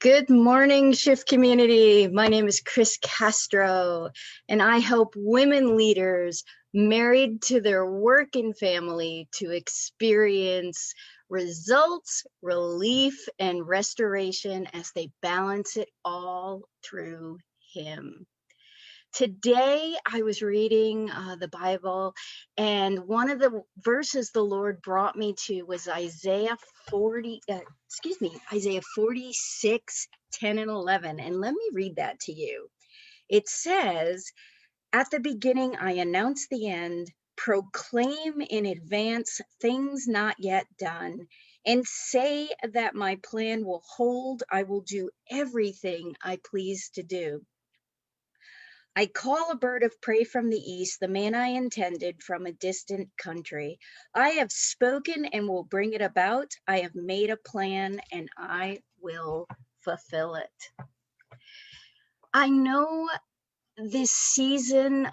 Good morning, Shift community. My name is Chris Castro, and I help women leaders married to their work and family to experience results, relief, and restoration as they balance it all through Him. Today, I was reading the Bible, and one of the verses the Lord brought me to was Isaiah 46, 10 and 11. And let me read that to you. It says, "At the beginning, I announce the end, proclaim in advance things not yet done, and say that my plan will hold. I will do everything I please to do. I call a bird of prey from the east, the man I intended from a distant country. I have spoken and will bring it about. I have made a plan and I will fulfill it." I know this season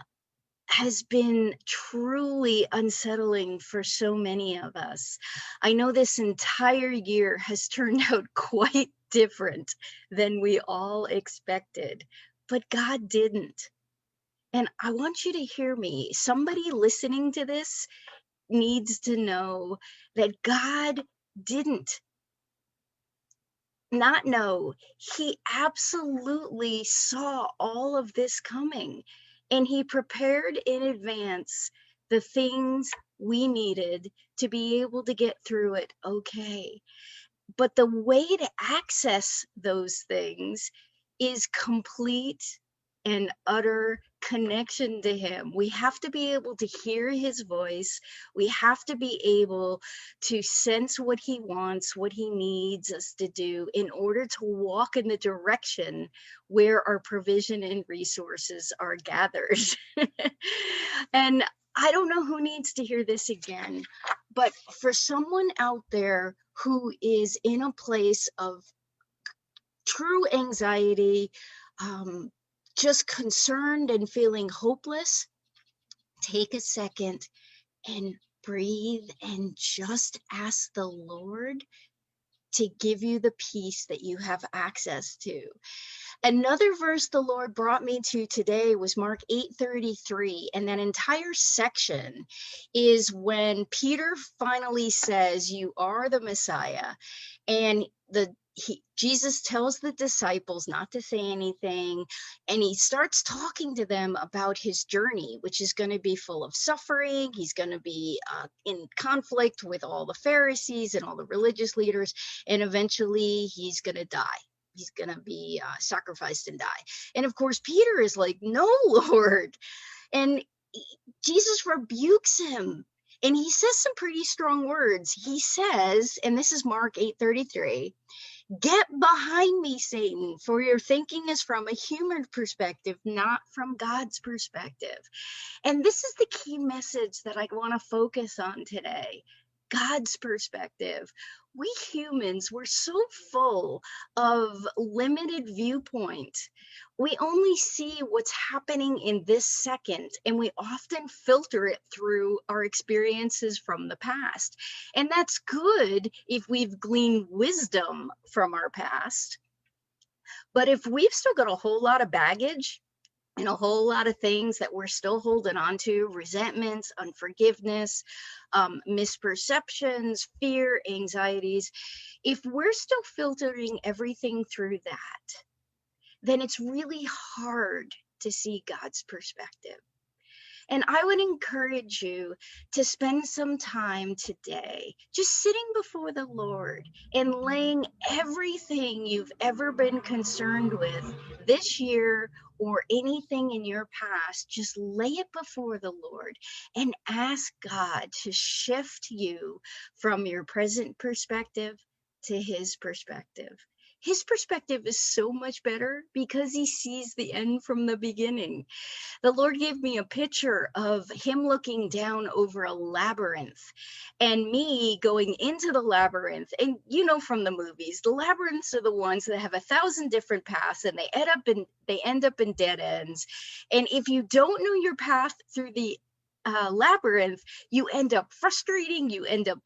has been truly unsettling for so many of us. I know this entire year has turned out quite different than we all expected, but God didn't. And I want you to hear me. Somebody listening to this needs to know that God didn't not know. He absolutely saw all of this coming, and He prepared in advance the things we needed to be able to get through it okay. But the way to access those things is complete and utter connection to Him. We have to be able to hear His voice. We have to be able to sense what He wants, what He needs us to do in order to walk in the direction where our provision and resources are gathered. And I don't know who needs to hear this again, but for someone out there who is in a place of true anxiety, just concerned and feeling hopeless, take a second and breathe and just ask the Lord to give you the peace that you have access to. Another verse the Lord brought me to today was Mark 8:33, and that entire section is when Peter finally says, "You are the Messiah," and Jesus tells the disciples not to say anything, and He starts talking to them about His journey, which is going to be full of suffering. He's going to be in conflict with all the Pharisees and all the religious leaders, and eventually He's going to die. He's going to be sacrificed and die. And of course, Peter is like, "No, Lord." And Jesus rebukes him. And He says some pretty strong words. He says, and this is Mark 8:33, "Get behind me, Satan, for your thinking is from a human perspective, not from God's perspective." And this is the key message that I want to focus on today. God's perspective. We humans, we're so full of limited viewpoint. We only see what's happening in this second, and we often filter it through our experiences from the past. And that's good if we've gleaned wisdom from our past. But if we've still got a whole lot of baggage, and a whole lot of things that we're still holding on to, resentments, unforgiveness, misperceptions, fear, anxieties, if we're still filtering everything through that, then it's really hard to see God's perspective. And I would encourage you to spend some time today just sitting before the Lord and laying everything you've ever been concerned with this year or anything in your past, just lay it before the Lord and ask God to shift you from your present perspective to His perspective. His perspective is so much better because He sees the end from the beginning. The Lord gave me a picture of Him looking down over a labyrinth and me going into the labyrinth. And you know, from the movies, the labyrinths are the ones that have 1,000 different paths, and they end up in dead ends. And if you don't know your path through the labyrinth, you end up frustrating, you end up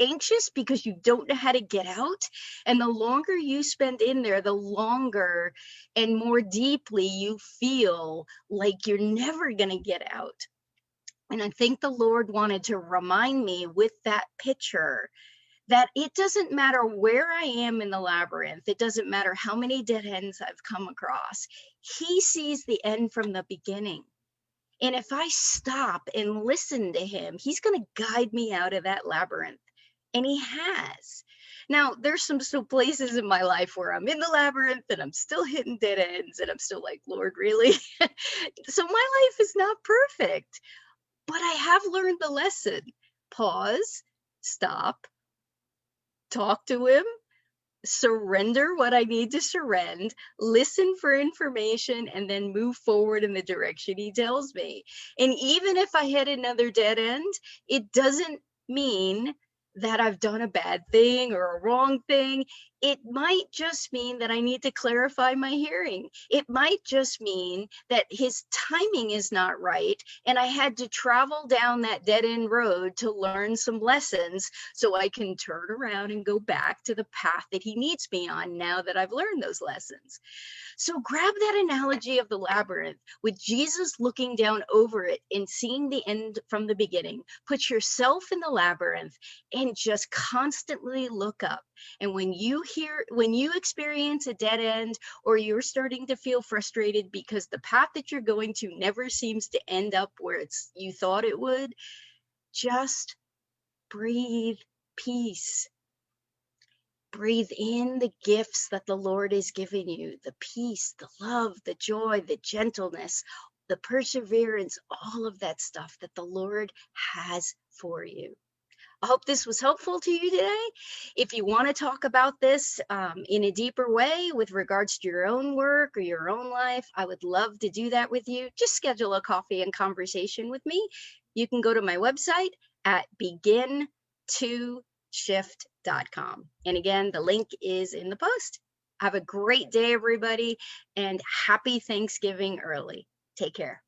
anxious because you don't know how to get out. And the longer you spend in there, the longer and more deeply you feel like you're never going to get out. And I think the Lord wanted to remind me with that picture that it doesn't matter where I am in the labyrinth. It doesn't matter how many dead ends I've come across. He sees the end from the beginning. And if I stop and listen to him, he's going to guide me out of that labyrinth. And he has. Now, there's some still places in my life where I'm in the labyrinth and I'm still hitting dead ends and I'm still like, Lord, really? So my life is not perfect, but I have learned the lesson. Pause, stop, talk to him, surrender what I need to surrender, listen for information, and then move forward in the direction he tells me. And even if I hit another dead end, it doesn't mean that I've done a bad thing or a wrong thing. It might just mean that I need to clarify my hearing. It might just mean that his timing is not right, and I had to travel down that dead end road to learn some lessons so I can turn around and go back to the path that he needs me on now that I've learned those lessons. So grab that analogy of the labyrinth with Jesus looking down over it and seeing the end from the beginning. Put yourself in the labyrinth and just constantly look up. And when you experience a dead end, or you're starting to feel frustrated because the path that you're going to never seems to end up where you thought it would, just breathe peace. Breathe in the gifts that the Lord is giving you, the peace, the love, the joy, the gentleness, the perseverance, all of that stuff that the Lord has for you. I hope this was helpful to you today. If you want to talk about this in a deeper way with regards to your own work or your own life, I would love to do that with you. Just schedule a coffee and conversation with me. You can go to my website at begin2shift.com. And again, the link is in the post. Have a great day, everybody, and happy Thanksgiving early. Take care.